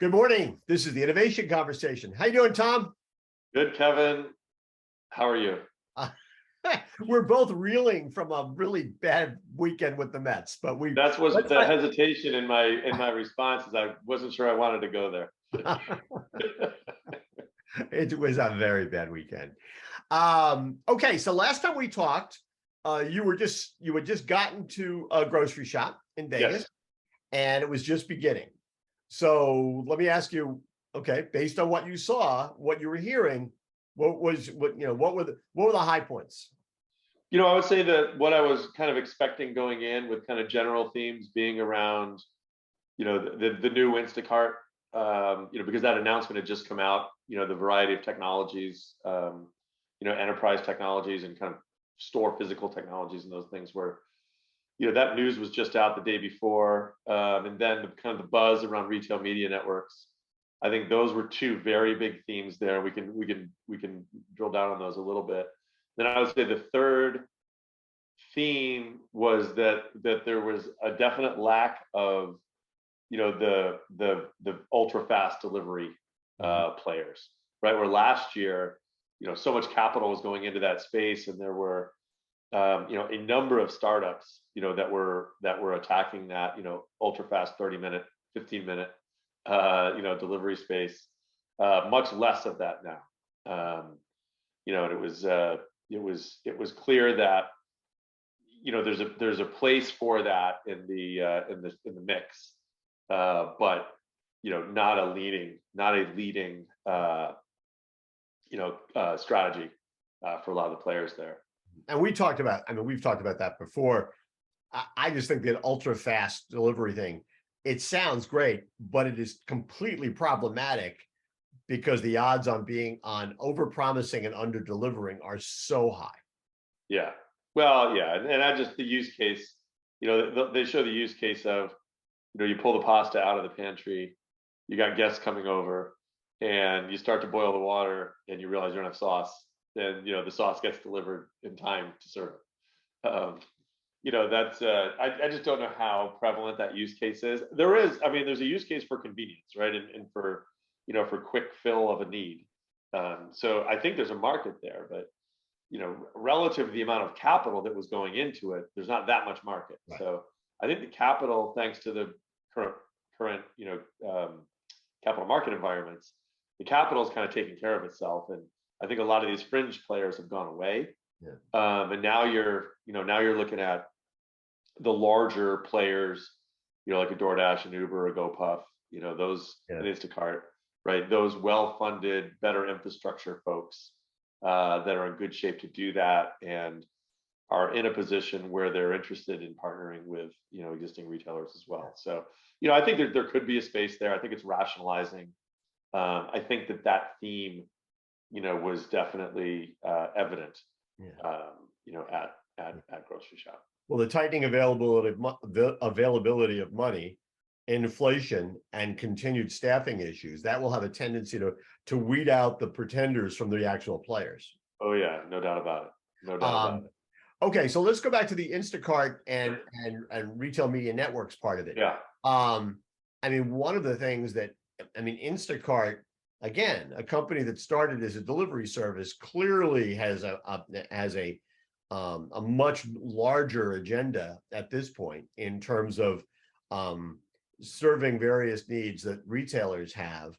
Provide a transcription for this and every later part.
Good morning. This is the Innovation Conversation. How you doing, Tom? Good, Kevin. How are you? Uh, we're both reeling from a really bad weekend with the Mets, but That was let's the hesitation in my response, is I wasn't sure I wanted to go there. it was a very bad weekend. Okay, so last time we talked, you had just gotten to a grocery shop in Vegas, Yes. and it was just beginning. So let me ask you, okay, based on what you saw, what you were hearing, what were the high points? I would say that what I was kind of expecting going in, with kind of general themes being around, the new Instacart, because that announcement had just come out, the variety of technologies, enterprise technologies and kind of store physical technologies and those things where, that news was just out the day before. And then kind of the buzz around retail media networks. I think those were two very big themes there. We can drill down on those a little bit. Then I would say the third theme was that there was a definite lack of, the ultra fast delivery players, right? Where last year, so much capital was going into that space, and there were a number of startups, that were attacking that, ultra fast 30-minute, 15-minute, delivery space. Much less of that now. And it was clear that, there's a place for that in the mix, but not a leading strategy for a lot of the players there. And we've talked about that before. I just think that ultra fast delivery thing, it sounds great, but it is completely problematic because the odds on being on over promising and under delivering are so high. Yeah. Well, yeah. And I just, the use case, they show the use case of, you pull the pasta out of the pantry, you got guests coming over, and you start to boil the water and you realize you don't have sauce. Then, the sauce gets delivered in time to serve it. That's I just don't know how prevalent that use case is. There's a use case for convenience, right? And for, for quick fill of a need. So I think there's a market there, but, relative to the amount of capital that was going into it, there's not that much market. Right. So I think the capital, thanks to the current, capital market environments, the capital is kind of taking care of itself. And I think a lot of these fringe players have gone away. Yeah. And now you're looking at the larger players, like a DoorDash, an Uber, a GoPuff, those, yeah, an Instacart, right? Those well-funded, better infrastructure folks that are in good shape to do that and are in a position where they're interested in partnering with, existing retailers as well. So, I think there could be a space there. I think it's rationalizing. I think that theme, was definitely evident, yeah, at Groceryshop. Well, the tightening availability of money, inflation, and continued staffing issues, that will have a tendency to weed out the pretenders from the actual players. Oh yeah, no doubt about it. No doubt about it. Okay, so let's go back to the Instacart and retail media networks part of it. Yeah. One of the things that, Instacart, again, a company that started as a delivery service, clearly has a much larger agenda at this point in terms of serving various needs that retailers have,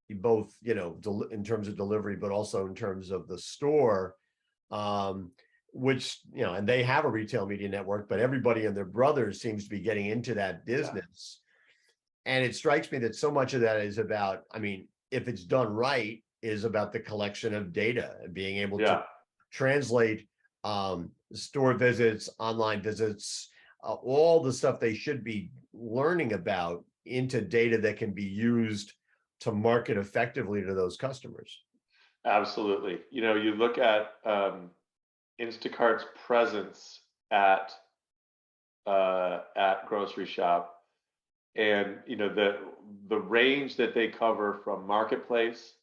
both in terms of delivery, but also in terms of the store, which and they have a retail media network, but everybody and their brothers seems to be getting into that business. Yeah. And it strikes me that so much of that is about, if it's done right, is about the collection of data and being able, yeah, to translate store visits, online visits, all the stuff they should be learning about into data that can be used to market effectively to those customers. Absolutely. You look at Instacart's presence at Groceryshop, and the range that they cover from marketplace,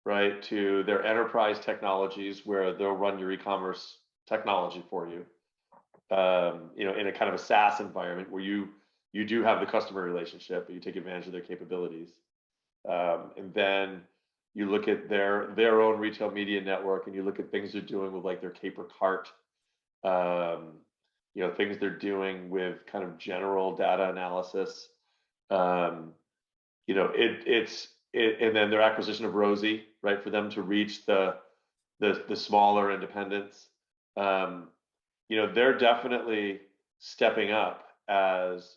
right, to their enterprise technologies, where they'll run your e-commerce technology for you, in a kind of a SaaS environment where you you do have the customer relationship, but you take advantage of their capabilities. And then you look at their own retail media network, and you look at things they're doing with like their Caper Cart, things they're doing with kind of general data analysis. And then their acquisition of Rosie, right, for them to reach the smaller independents. They're definitely stepping up as,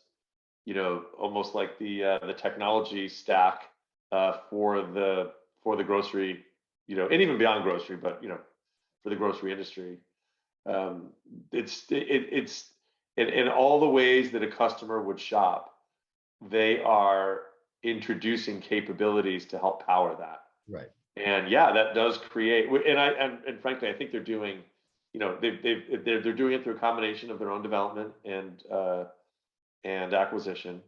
almost like the technology stack for the grocery, and even beyond grocery, but for the grocery industry. It's in all the ways that a customer would shop, they are introducing capabilities to help power that. Right. And yeah, that does create, and frankly, I think they're doing, they're doing it through a combination of their own development and acquisition.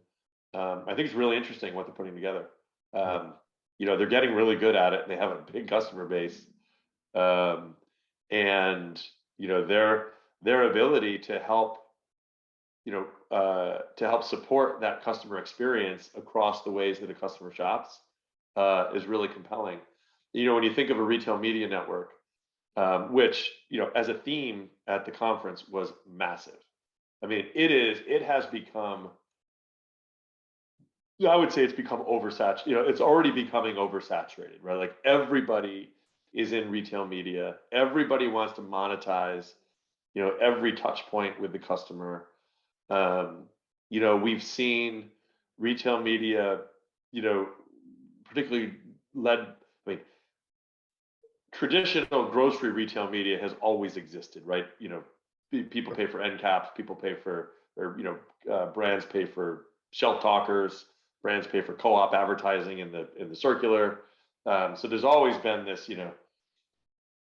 I think it's really interesting what they're putting together. They're getting really good at it, and they have a big customer base. And their ability to help, support that customer experience across the ways that a customer shops is really compelling. When you think of a retail media network, which, as a theme at the conference was massive. I mean, it has become, I would say it's become oversaturated. It's already becoming oversaturated, right? Like everybody is in retail media. Everybody wants to monetize, every touch point with the customer. We've seen retail media, particularly led, traditional grocery retail media has always existed, right? People pay for end caps, people pay for, brands pay for shelf talkers, brands pay for co-op advertising in the circular. So there's always been this,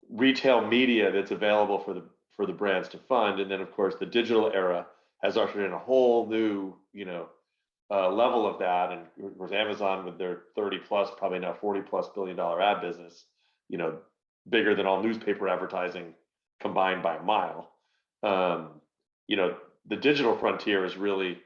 retail media that's available for the brands to fund. And then of course the digital era has ushered in a whole new, level of that. And of course Amazon with their 30 plus, probably now $40+ billion ad business, bigger than all newspaper advertising combined by a mile. The digital frontier is really,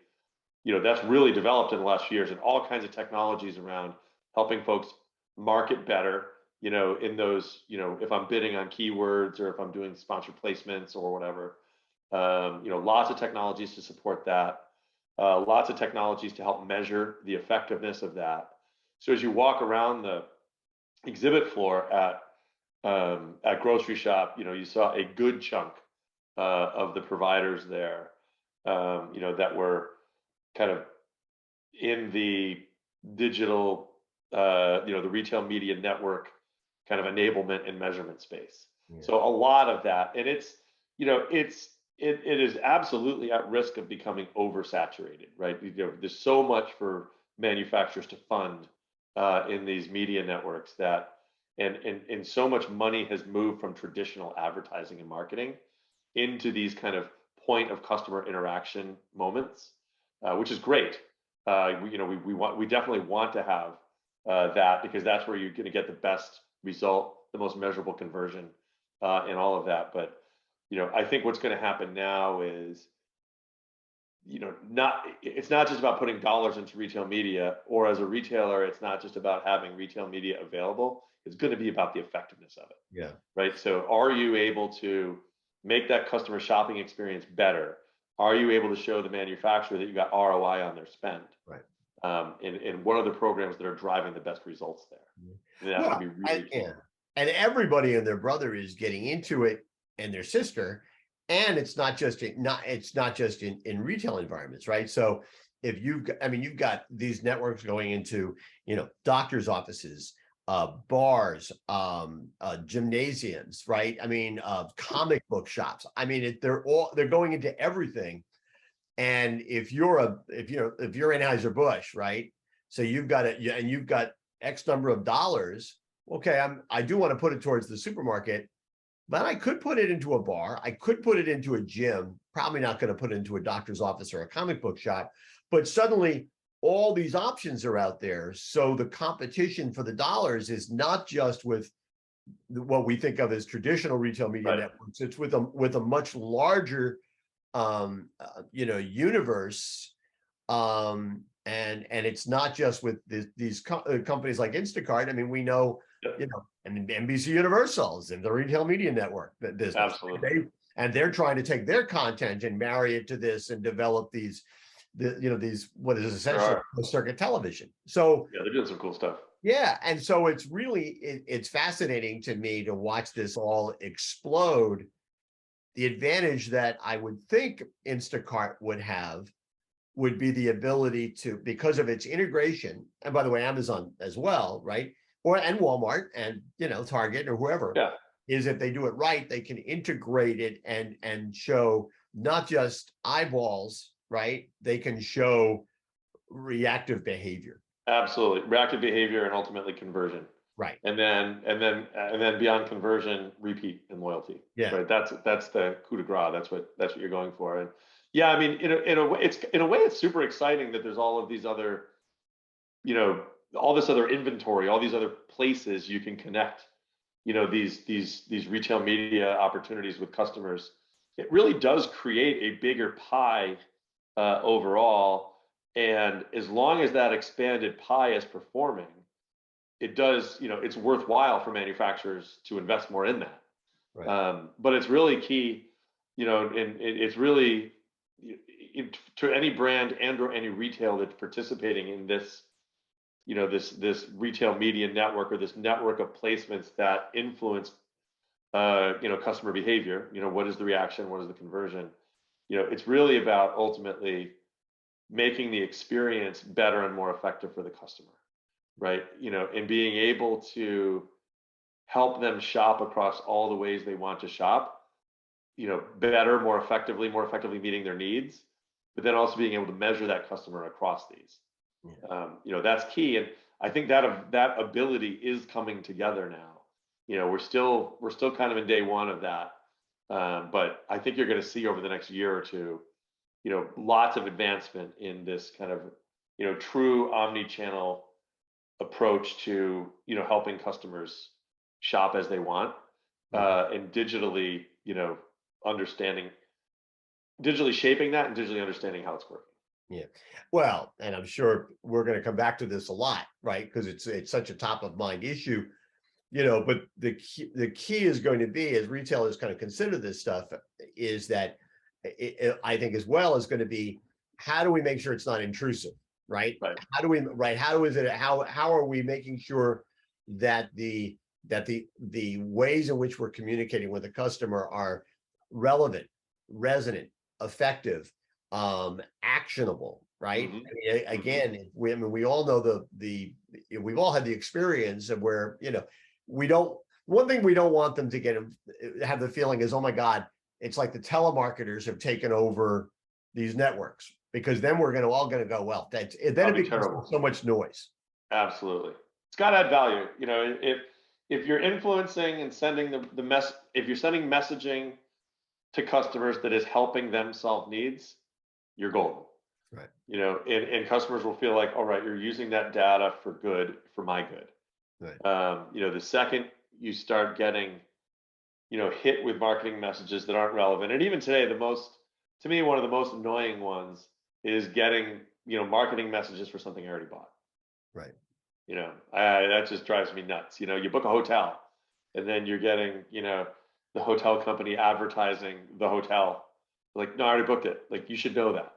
that's really developed in the last few years, and all kinds of technologies around helping folks market better, in those, if I'm bidding on keywords or if I'm doing sponsored placements or whatever, lots of technologies to support that, lots of technologies to help measure the effectiveness of that. So as you walk around the exhibit floor at Groceryshop, you saw a good chunk of the providers there, that were kind of in the digital, the retail media network kind of enablement and measurement space. Yeah. So a lot of that, and it is absolutely at risk of becoming oversaturated, right? There's so much for manufacturers to fund in these media networks that, and so much money has moved from traditional advertising and marketing into these kind of point of customer interaction moments, which is great. We definitely want to have that, because that's where you're going to get the best result, the most measurable conversion, and all of that. But I think what's going to happen now is, it's not just about putting dollars into retail media, or as a retailer, it's not just about having retail media available. It's going to be about the effectiveness of it. Yeah. Right. So are you able to make that customer shopping experience better? Are you able to show the manufacturer that you got ROI on their spend? Right. And what are the programs that are driving the best results there? That would be really key. Yeah. And everybody and their brother is getting into it, and their sister. And it's not just in retail environments, right? So if you've got these networks going into, doctors' offices, bars, gymnasiums, right? Comic book shops. They're going into everything. And if you're Anheuser-Busch, right? So you've got X number of dollars. Okay, I do want to put it towards the supermarket, but I could put it into a bar. I could put it into a gym. Probably not going to put it into a doctor's office or a comic book shop. But suddenly, all these options are out there. So the competition for the dollars is not just with what we think of as traditional retail media networks. It's with a much larger, universe And it's not just with these companies like Instacart. I mean, we know, Yep. and NBC Universal's in the retail media network business. Absolutely. They're trying to take their content and marry it to this and develop these what is essentially circuit television. So yeah, they're doing some cool stuff. yeah, and so it's really it's fascinating to me to watch this all explode. The advantage that I would think Instacart would have would be the ability to, because of its integration, and by the way, Amazon as well, right? And Walmart and Target or whoever, Yeah. is if they do it right, they can integrate it and show not just eyeballs, right? They can show reactive behavior. Absolutely. Reactive behavior and ultimately conversion. Right. And then beyond conversion, repeat and loyalty. Yeah. Right. That's the coup de grace. That's what you're going for. And yeah, I mean, in a way, it's super exciting that there's all of these other, all this other inventory, all these other places you can connect, these retail media opportunities with customers. It really does create a bigger pie overall. And as long as that expanded pie is performing, it does, it's worthwhile for manufacturers to invest more in that. Right. But it's really key, and it's really to any brand and or any retail that's participating in this, this retail media network or this network of placements that influence, customer behavior. What is the reaction? What is the conversion? It's really about ultimately making the experience better and more effective for the customer, right? And being able to help them shop across all the ways they want to shop, better, more effectively meeting their needs, but then also being able to measure that customer across these. Yeah. That's key. And I think that ability is coming together now. We're still kind of in day one of that. But I think you're going to see over the next year or two, lots of advancement in this kind of, true omni-channel approach to, helping customers shop as they want, and digitally, digitally shaping that and digitally understanding how it's working. Yeah. Well, and I'm sure we're going to come back to this a lot, right? Because it's such a top of mind issue, but the key is going to be, as retailers kind of consider this stuff, is that I think as well is going to be, how do we make sure it's not intrusive, right? Right. How are we making sure that the ways in which we're communicating with the customer are relevant, resonant, effective, actionable, right? Mm-hmm. I mean, again, we all know we've all had the experience of where, one thing we don't want them to have the feeling is, oh my God, it's like the telemarketers have taken over these networks, because then we're all going to go, well, then it becomes terrible. So much noise. Absolutely. It's got to add value. If you're influencing and sending if you're sending messaging to customers that is helping them solve needs, you're golden. Right. And customers will feel like, all right, you're using that data for my good. Right. The second you start getting, hit with marketing messages that aren't relevant. And even today, to me, one of the most annoying ones is getting, marketing messages for something I already bought. Right. That just drives me nuts. You book a hotel and then you're getting, the hotel company advertising the hotel. Like, no, I already booked it. Like, you should know that.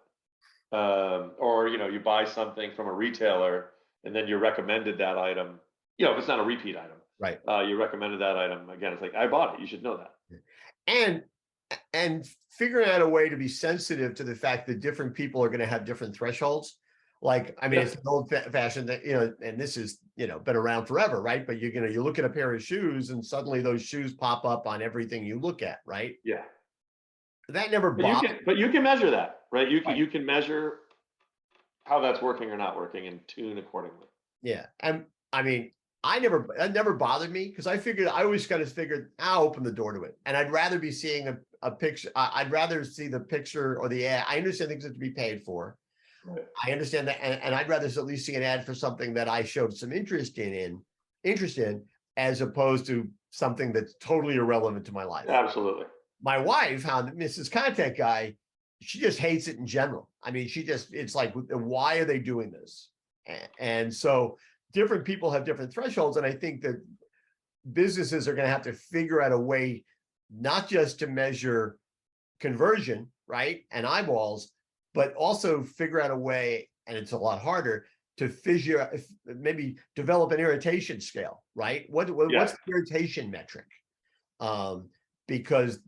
Or, you buy something from a retailer and then you're recommended that item, if it's not a repeat item. Right. You recommended that item again. It's like, I bought it. You should know that. And figuring out a way to be sensitive to the fact that different people are going to have different thresholds. Like, I mean, It's an old fashioned that, and this is, been around forever, right? But you look at a pair of shoes and suddenly those shoes pop up on everything you look at, right? Yeah. That never bothered. But you can measure that, right? You can measure how that's working or not working and tune accordingly. Yeah. And I mean, that never bothered me, because I always kind of figured I'll open the door to it. And I'd rather be seeing a picture. I'd rather see the picture or the ad. I understand things have to be paid for. Right. I understand that. And I'd rather at least see an ad for something that I showed some interest in, as opposed to something that's totally irrelevant to my life. Absolutely. My wife, Mrs. Content Guy, she just hates it in general. I mean, it's like, why are they doing this? And so different people have different thresholds. And I think that businesses are going to have to figure out a way, not just to measure conversion, right, and eyeballs, but also figure out a way, and it's a lot harder, to maybe develop an irritation scale, right? What's the irritation metric? Because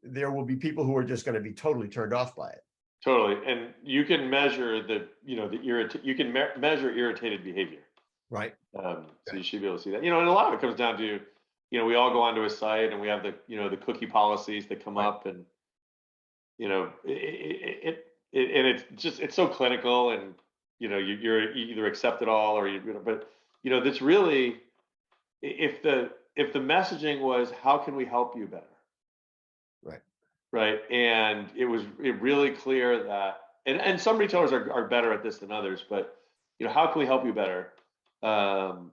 there will be people who are just going to be totally turned off by it. Totally. And you can measure you can measure irritated behavior. Right. So you should be able to see that, and a lot of it comes down to, we all go onto a site and we have the cookie policies that come up, and, it's so clinical, and, you're either accept it all or but, that's really, if the messaging was, how can we help you better? Right. And it really clear that, and some retailers are better at this than others, but, how can we help you better? And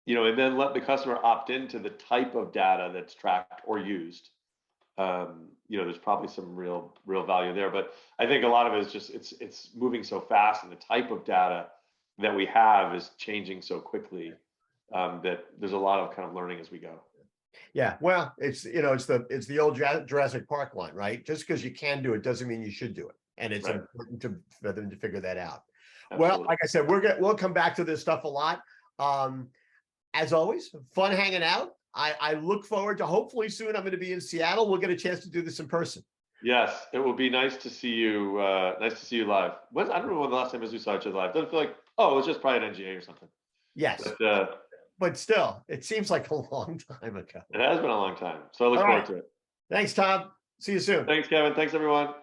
then let the customer opt into the type of data that's tracked or used. There's probably some real value there, but I think a lot of it is just, it's moving so fast, and the type of data that we have is changing so quickly, that there's a lot of kind of learning as we go. Yeah, well, it's the old Jurassic Park line, right? Just because you can do it doesn't mean you should do it, and it's important for them to figure that out. Absolutely. Well, like I said, we'll come back to this stuff a lot. As always, fun hanging out. I look forward to, hopefully soon I'm going to be in Seattle. We'll get a chance to do this in person. Yes, it will be nice to see you. Nice to see you live. I don't know when the last time we saw each other live. Doesn't feel like, it was just probably an NGA or something. Yes. But still, it seems like a long time ago. It has been a long time. So I look forward to it. Thanks, Tom. See you soon. Thanks, Kevin. Thanks, everyone.